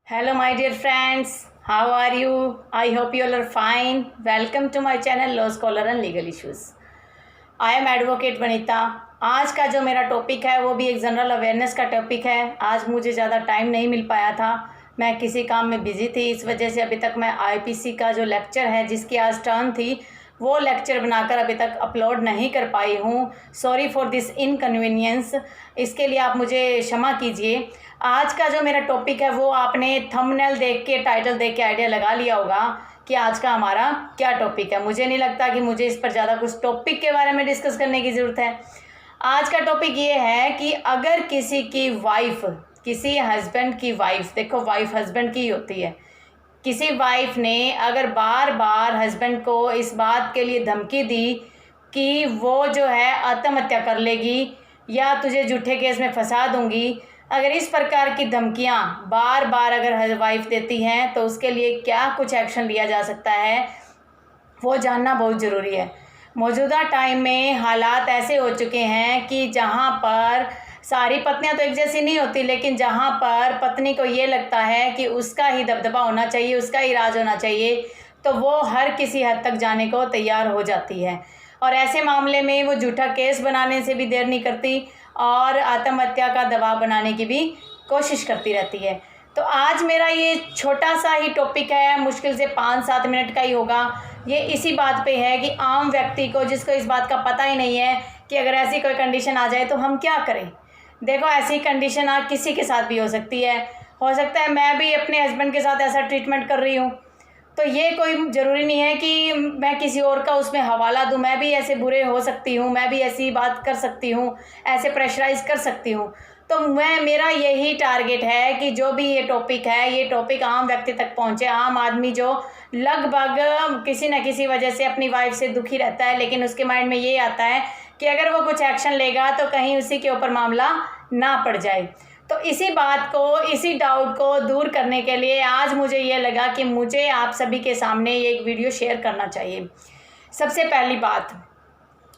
Hello, my dear friends. How are you? I hope you all are fine. Welcome to my channel Law Scholar and Legal Issues. I am Advocate Vanita. आज का जो मेरा topic है वो भी एक general awareness का topic है. आज मुझे ज़्यादा टाइम नहीं मिल पाया था, मैं किसी काम में बिज़ी थी, इस वजह से अभी तक मैं आईपीसी का जो लेक्चर है जिसकी आज टर्न थी वो लेक्चर बनाकर अभी तक अपलोड नहीं कर पाई हूँ. Sorry for this inconvenience. इसके लिए आप मुझे क्षमा कीजिए. आज का जो मेरा टॉपिक है वो आपने थंबनेल देख के, टाइटल देख के आइडिया लगा लिया होगा कि आज का हमारा क्या टॉपिक है. मुझे नहीं लगता कि मुझे इस पर ज़्यादा कुछ टॉपिक के बारे में डिस्कस करने की ज़रूरत है. आज का टॉपिक ये है कि अगर किसी की वाइफ, किसी हस्बैंड की वाइफ, देखो वाइफ हस्बैंड की होती है, किसी वाइफ ने अगर बार बार हस्बैंड को इस बात के लिए धमकी दी कि वो जो है आत्महत्या कर लेगी या तुझे झूठे केस में फंसा दूंगी, अगर इस प्रकार की धमकियां बार बार अगर वाइफ देती हैं तो उसके लिए क्या कुछ एक्शन लिया जा सकता है वो जानना बहुत ज़रूरी है. मौजूदा टाइम में हालात ऐसे हो चुके हैं कि जहां पर सारी पत्नियां तो एक जैसी नहीं होती, लेकिन जहां पर पत्नी को ये लगता है कि उसका ही दबदबा होना चाहिए, उसका ही राज होना चाहिए, तो वो हर किसी हद तक जाने को तैयार हो जाती है. और ऐसे मामले में वो झूठा केस बनाने से भी देर नहीं करती और आत्महत्या का दबाव बनाने की भी कोशिश करती रहती है. तो आज मेरा ये छोटा सा ही टॉपिक है, मुश्किल से 5-7 मिनट का ही होगा. ये इसी बात पे है कि आम व्यक्ति को, जिसको इस बात का पता ही नहीं है कि अगर ऐसी कोई कंडीशन आ जाए तो हम क्या करें. देखो, ऐसी कंडीशन आज किसी के साथ भी हो सकती है. हो सकता है मैं भी अपने हस्बैंड के साथ ऐसा ट्रीटमेंट कर रही हूँ, तो ये कोई ज़रूरी नहीं है कि मैं किसी और का उसमें हवाला दूँ. मैं भी ऐसे बुरे हो सकती हूँ, मैं भी ऐसी बात कर सकती हूँ, ऐसे प्रेशराइज कर सकती हूँ. तो मेरा यही टारगेट है कि जो भी ये टॉपिक है, ये टॉपिक आम व्यक्ति तक पहुँचे. आम आदमी जो लगभग किसी न किसी वजह से अपनी वाइफ से दुखी रहता है, लेकिन उसके माइंड में ये आता है कि अगर वो कुछ एक्शन लेगा तो कहीं उसी के ऊपर मामला ना पड़ जाए. तो इसी बात को, इसी डाउट को दूर करने के लिए आज मुझे ये लगा कि मुझे आप सभी के सामने ये एक वीडियो शेयर करना चाहिए. सबसे पहली बात,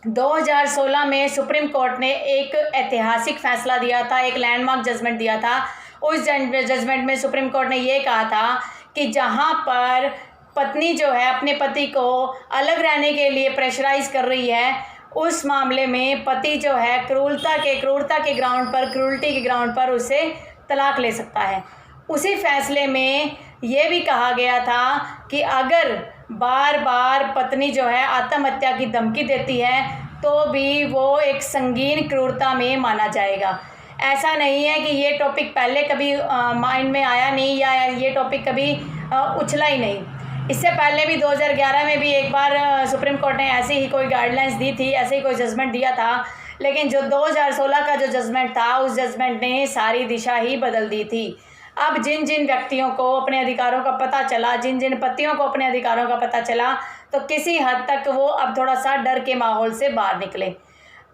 2016 में सुप्रीम कोर्ट ने एक ऐतिहासिक फैसला दिया था, एक लैंडमार्क जजमेंट दिया था. उस जजमेंट में सुप्रीम कोर्ट ने ये कहा था कि जहाँ पर पत्नी जो है अपने पति को अलग रहने के लिए प्रेशराइज कर रही है, उस मामले में पति जो है क्रूरता के ग्राउंड पर, क्रूरल्टी के ग्राउंड पर उसे तलाक ले सकता है. उसी फैसले में ये भी कहा गया था कि अगर बार बार पत्नी जो है आत्महत्या की धमकी देती है तो भी वो एक संगीन क्रूरता में माना जाएगा. ऐसा नहीं है कि ये टॉपिक पहले कभी माइंड में आया नहीं या ये टॉपिक कभी उछला ही नहीं. इससे पहले भी 2011 में भी एक बार सुप्रीम कोर्ट ने ऐसी ही कोई गाइडलाइंस दी थी, ऐसे ही कोई जजमेंट दिया था. लेकिन जो 2016 का जो जजमेंट था, उस जजमेंट ने सारी दिशा ही बदल दी थी. अब जिन जिन व्यक्तियों को अपने अधिकारों का पता चला, जिन जिन पतियों को अपने अधिकारों का पता चला, तो किसी हद तक वो अब थोड़ा सा डर के माहौल से बाहर निकले.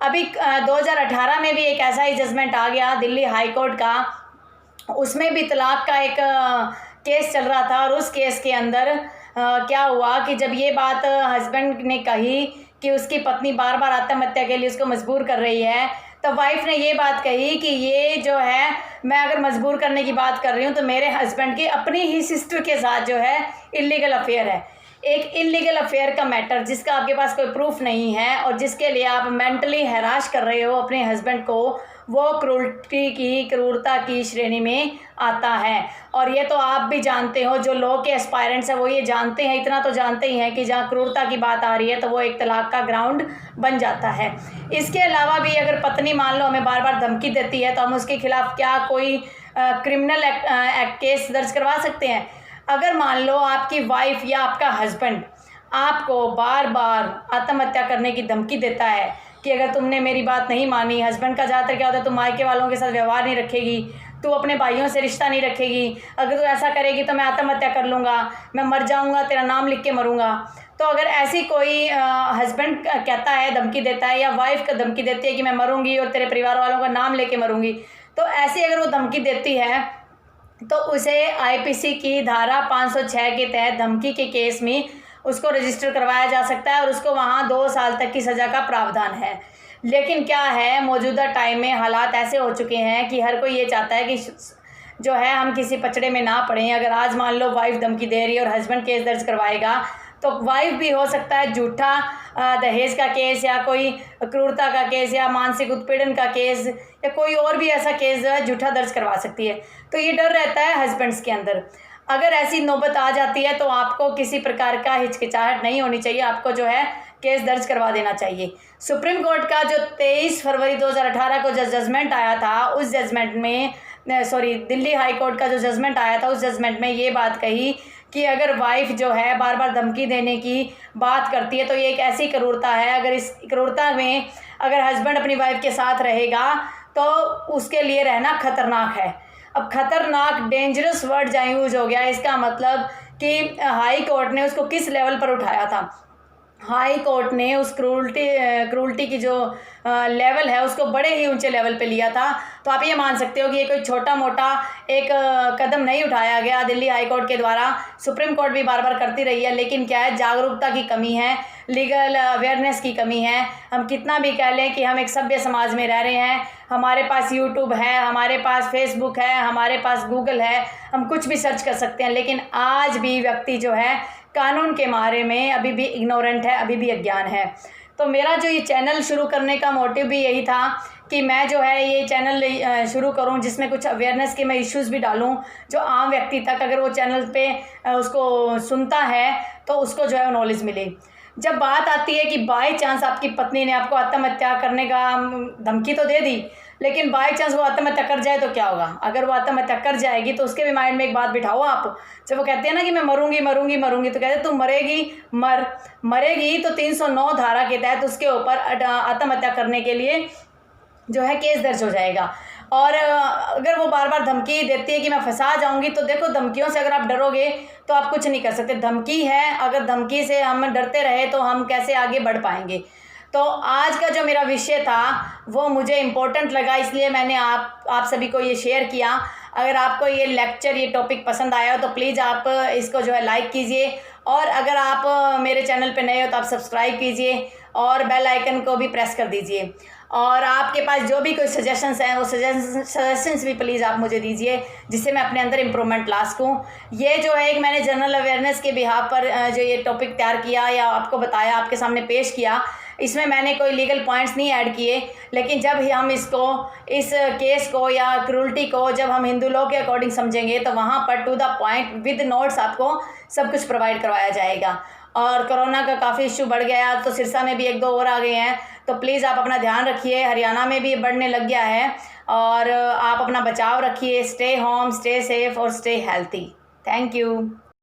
अभी 2018 में भी एक ऐसा ही जजमेंट आ गया दिल्ली हाई कोर्ट का. उसमें भी तलाक का एक केस चल रहा था और उस केस के अंदर क्या हुआ कि जब ये बात हस्बैंड ने कही कि उसकी पत्नी बार बार आत्महत्या के लिए उसको मजबूर कर रही है, तो वाइफ ने ये बात कही कि ये जो है, मैं अगर मजबूर करने की बात कर रही हूँ तो मेरे हस्बैंड की अपनी ही सिस्टर के साथ जो है इलीगल अफेयर है. एक इलीगल अफेयर का मैटर जिसका आपके पास कोई प्रूफ नहीं है और जिसके लिए आप मेंटली हैरास कर रहे हो अपने हस्बैंड को, वो क्रूरता की श्रेणी में आता है. और ये तो आप भी जानते हो, जो लॉ के एस्पायरेंट्स हैं वो ये जानते हैं, इतना तो जानते ही हैं कि जहाँ क्रूरता की बात आ रही है तो वो एक तलाक का ग्राउंड बन जाता है. इसके अलावा भी अगर पत्नी मान लो हमें बार बार धमकी देती है तो हम उसके खिलाफ क्या कोई क्रिमिनल एक्ट केस दर्ज करवा सकते हैं. अगर मान लो आपकी वाइफ या आपका हस्बैंड आपको बार बार आत्महत्या करने की धमकी देता है कि अगर तुमने मेरी बात नहीं मानी, हस्बैंड का ज़्यादातर क्या होता है, तुम मायके वालों के साथ व्यवहार नहीं रखेगी, तू अपने भाइयों से रिश्ता नहीं रखेगी, अगर तू ऐसा करेगी तो मैं आत्महत्या कर लूँगा, मैं मर जाऊँगा, तेरा नाम लिख के मरूँगा. तो अगर ऐसी कोई हस्बैंड कहता है, धमकी देता है, या वाइफ का धमकी देती है कि मैं मरूँगी और तेरे परिवार वालों का नाम लेके मरूँगी, तो ऐसी अगर वो धमकी देती है तो उसे आईपीसी की धारा 506 के तहत धमकी के केस में उसको रजिस्टर करवाया जा सकता है और उसको वहाँ 2 साल तक की सज़ा का प्रावधान है. लेकिन क्या है, मौजूदा टाइम में हालात ऐसे हो चुके हैं कि हर कोई ये चाहता है कि जो है हम किसी पचड़े में ना पड़ें। अगर आज मान लो वाइफ धमकी दे रही है और हस्बैंड केस दर्ज करवाएगा, तो वाइफ भी हो सकता है झूठा दहेज का केस या कोई क्रूरता का केस या मानसिक उत्पीड़न का केस या कोई और भी ऐसा केस जो है झूठा दर्ज करवा सकती है। तो ये डर रहता है हस्बैंड्स के अंदर। अगर ऐसी नौबत आ जाती है तो आपको किसी प्रकार का हिचकिचाहट नहीं होनी चाहिए, आपको जो है केस दर्ज करवा देना चाहिए। सुप्रीम कोर्ट का जो 23 फरवरी 2018 को जो जजमेंट आया था, उस जजमेंट में दिल्ली हाई कोर्ट का जो जजमेंट आया था, उस जजमेंट में ये बात कही कि अगर वाइफ जो है बार बार धमकी देने की बात करती है तो ये एक ऐसी क्रूरता है। अगर इस क्रूरता में अगर हस्बैंड अपनी वाइफ के साथ रहेगा तो उसके लिए रहना खतरनाक है। अब खतरनाक, डेंजरस वर्ड जहाँ यूज हो गया, इसका मतलब कि हाई कोर्ट ने उसको किस लेवल पर उठाया था। हाई कोर्ट ने उस क्रूल्टी की जो लेवल है उसको बड़े ही ऊंचे लेवल पे लिया था। तो आप ये मान सकते हो कि ये कोई छोटा मोटा एक कदम नहीं उठाया गया दिल्ली हाई कोर्ट के द्वारा। सुप्रीम कोर्ट भी बार बार करती रही है, लेकिन क्या है, जागरूकता की कमी है, लीगल अवेयरनेस की कमी है। हम कितना भी कह लें कि हम एक सभ्य समाज में रह रहे हैं, हमारे पास यूट्यूब है, हमारे पास फेसबुक है, हमारे पास गूगल है, हम कुछ भी सर्च कर सकते हैं, लेकिन आज भी व्यक्ति जो है कानून के बारे में अभी भी इग्नोरेंट है, अभी भी अज्ञान है। तो मेरा जो ये चैनल शुरू करने का मोटिव भी यही था कि मैं जो है ये चैनल शुरू करूं जिसमें कुछ अवेयरनेस के मैं इश्यूज़ भी डालूं, जो आम व्यक्ति तक अगर वो चैनल पे उसको सुनता है तो उसको जो है नॉलेज मिले। जब बात आती है कि बाय चांस आपकी पत्नी ने आपको आत्महत्या करने का धमकी तो दे दी, लेकिन बाय चांस वो आत्महत्या कर जाए तो क्या होगा। अगर वो आत्महत्या कर जाएगी तो उसके भी माइंड में एक बात बिठाओ आप। जब वो कहते हैं ना कि मैं मरूंगी मरूंगी मरूंगी, तो कहते हैं तुम मरेगी तो 309 धारा के तहत उसके ऊपर आत्महत्या करने के लिए जो है केस दर्ज हो जाएगा। और अगर वो बार बार धमकी देती है कि मैं फंसा जाऊंगी, तो देखो धमकियों से अगर आप डरोगे तो आप कुछ नहीं कर सकते। धमकी है, अगर धमकी से हम डरते रहे तो हम कैसे आगे बढ़ पाएंगे। तो आज का जो मेरा विषय था वो मुझे इम्पोर्टेंट लगा, इसलिए मैंने आप सभी को ये शेयर किया। अगर आपको ये लेक्चर, ये टॉपिक पसंद आया हो तो प्लीज़ आप इसको जो है लाइक कीजिए, और अगर आप मेरे चैनल पे नए हो तो आप सब्सक्राइब कीजिए और बेल आइकन को भी प्रेस कर दीजिए। और आपके पास जो भी कोई सजेशंस हैं वो सजेशंस भी प्लीज़ आप मुझे दीजिए, जिससे मैं अपने अंदर इम्प्रूवमेंट ला सकूँ। ये जो है एक मैंने जनरल अवेयरनेस के बिहाफ पर जो ये टॉपिक तैयार किया या आपको बताया, आपके सामने पेश किया, इसमें मैंने कोई लीगल पॉइंट्स नहीं ऐड किए। लेकिन जब हम इस केस को या क्रूल्टी को जब हम हिंदू लॉ के अकॉर्डिंग समझेंगे तो वहाँ पर to the point with notes आपको सब कुछ प्रोवाइड करवाया जाएगा। और कोरोना का काफ़ी इशू बढ़ गया, तो सिरसा में भी 1-2 और आ गए हैं, तो प्लीज़ आप अपना ध्यान रखिए। हरियाणा में भी ये बढ़ने लग गया है, और आप अपना बचाव रखिए। स्टे होम, स्टे सेफ और स्टे हेल्थी। Thank you.